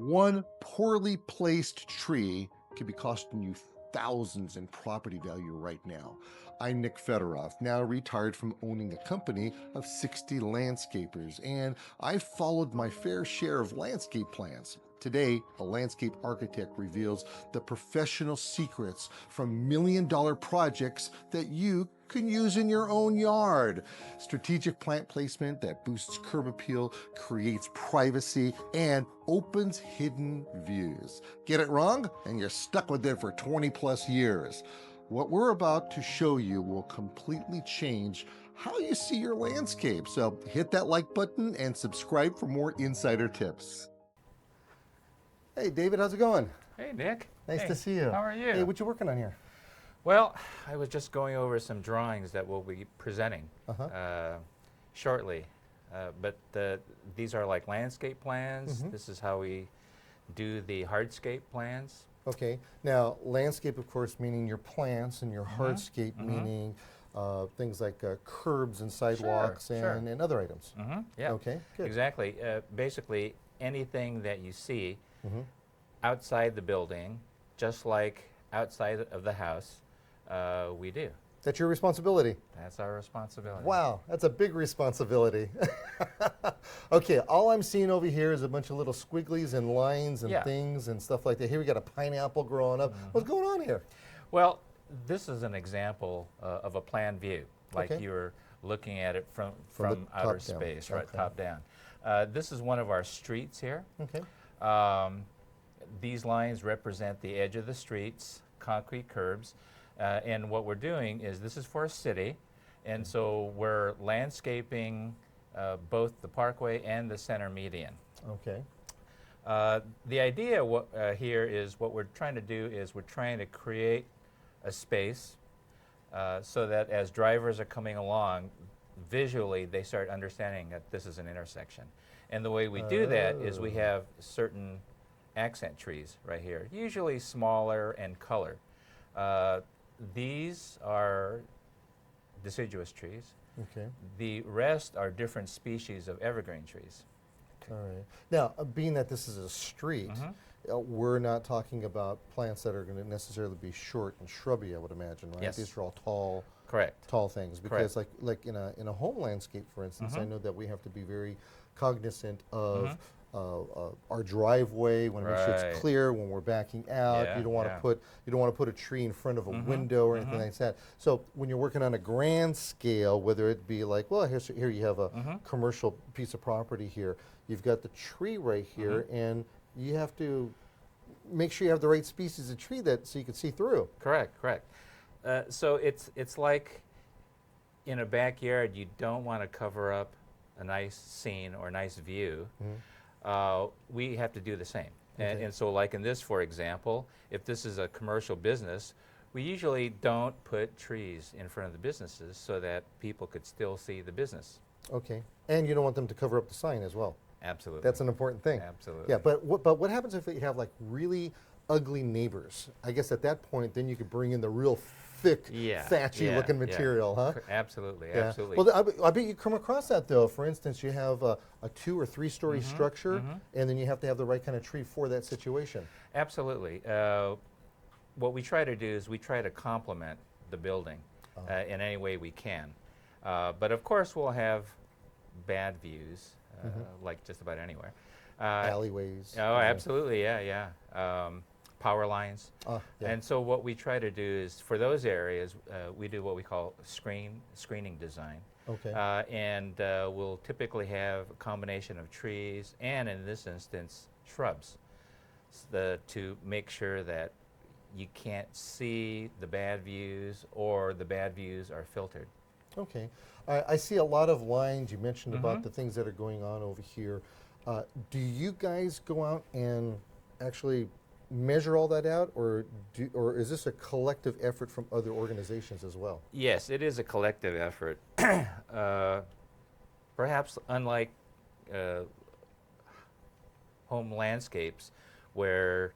One poorly placed tree could be costing you thousands in property value right now. I'm Nick Fedorov, now retired from owning a company of 60 landscapers, and I've followed my fair share of landscape plans. Today, a landscape architect reveals the professional secrets from million-dollar projects that you can use in your own yard. Strategic plant placement that boosts curb appeal, creates privacy, and opens hidden views. Get it wrong, and you're stuck with it for 20 plus years. What we're about to show you will completely change how you see your landscape. So hit that like button and subscribe for more insider tips. Hey, David, how's it going? Hey, Nick. Nice Hey, to see you. How are you? Hey, what you working on here? Well, I was just going over some drawings that we'll be presenting Uh-huh. shortly. But these are like landscape plans. This is how we do the hardscape plans. Okay. Now, landscape, of course, meaning your plants, and your hardscape, meaning things like curbs and sidewalks sure. and other items. Yeah. Okay, good. Exactly. Basically, anything that you see outside the building, just like outside of the house, we do. That's your responsibility. That's our responsibility. Wow, that's a big responsibility. Okay, all I'm seeing over here is a bunch of little squigglies and lines and Yeah. things and stuff like that. Here we got a pineapple growing up. What's going on here? Well, this is an example of a plan view, like Okay. you're looking at it from the outer top down. space, right, Okay. top down. This is one of our streets here. Okay. These lines represent the edge of the streets, concrete curbs, and what we're doing is this is for a city, and so we're landscaping both the parkway and the center median. Okay. The idea here is what we're trying to do is we're trying to create a space so that as drivers are coming along, visually they start understanding that this is an intersection. And the way we do that is we have certain accent trees right here, usually smaller and color. These are deciduous trees. Okay. The rest are different species of evergreen trees. All right. Now, being that this is a street, we're not talking about plants that are going to necessarily be short and shrubby, I would imagine, right? Yes. These are all tall, Correct. tall things. Because like in a home landscape, for instance, I know that we have to be very cognizant of our driveway, when we make sure Right. it's clear, when we're backing out. Yeah, You don't want to yeah. put a tree in front of a window or anything like that. So when you're working on a grand scale, whether it be like, well, here you have a commercial piece of property here. You've got the tree right here, and you have to make sure you have the right species of tree so you can see through. Correct, correct. So it's like in a backyard, you don't want to cover up a nice scene or a nice view. We have to do the same. And so like in this, for example, if this is a commercial business, we usually don't put trees in front of the businesses so that people could still see the business. Okay. And you don't want them to cover up the sign as well. Absolutely. That's an important thing. Absolutely. Yeah, but what happens if you have like really ugly neighbors? I guess at that point, then you could bring in the real thick, thatchy looking material, huh? Absolutely, Yeah. absolutely. Well, I bet you come across that though. For instance, you have a 2 or 3 story structure, and then you have to have the right kind of tree for that situation. Absolutely. What we try to do is we try to complement the building in any way we can. But of course, we'll have bad views, like just about anywhere. Alleyways. Oh, absolutely, yeah. Power lines. Yeah. And so what we try to do is, for those areas, we do what we call screening design. Okay. And we'll typically have a combination of trees and, in this instance, shrubs to make sure that you can't see the bad views or the bad views are filtered. Okay. I see a lot of lines. You mentioned about the things that are going on over here. Do you guys go out and actually measure all that out, or is this a collective effort from other organizations as well? Yes, it is a collective effort. Perhaps unlike home landscapes, where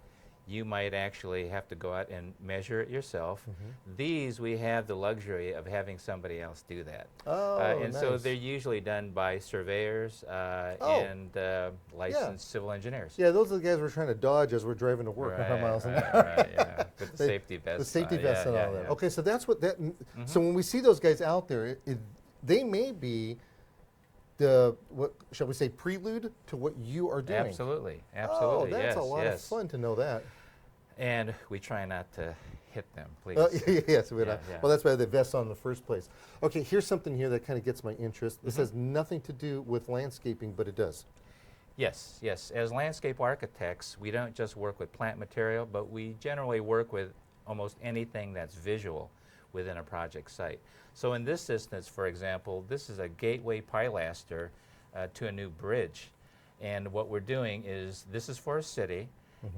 you might actually have to go out and measure it yourself. Mm-hmm. These, we have the luxury of having somebody else do that. Oh, And nice. so they're usually done by surveyors Oh. and licensed civil engineers. Yeah, those are the guys we're trying to dodge as we're driving to work 100 miles an hour. Right, yeah. With the They- safety vests. The safety vests and all that. Yeah. Okay, so that's what that. So when we see those guys out there, they may be the, what shall we say, prelude to what you are doing. Absolutely, Oh, absolutely. that's yes, a lot yes. of fun to know that. And we try not to hit them, please. Yes, Yeah. well, that's why the vests on in the first place. Okay, here's something here that kind of gets my interest. This has nothing to do with landscaping, but it does. Yes, yes. As landscape architects, we don't just work with plant material, but we generally work with almost anything that's visual within a project site. So in this instance, for example, this is a gateway pilaster to a new bridge. And what we're doing is, this is for a city,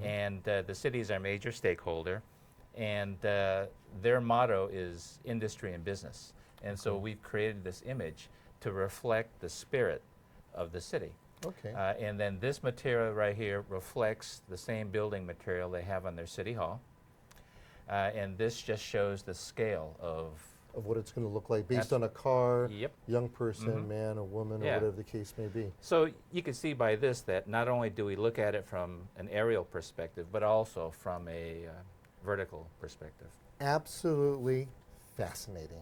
and the city is our major stakeholder, and their motto is industry and business. And so we've created this image to reflect the spirit of the city. Okay. And then this material right here reflects the same building material they have on their city hall. And this just shows the scale of what it's going to look like based That's- on a car, Yep. young person, man, or woman, or Yeah. whatever the case may be. So you can see by this that not only do we look at it from an aerial perspective, but also from a vertical perspective. Absolutely fascinating.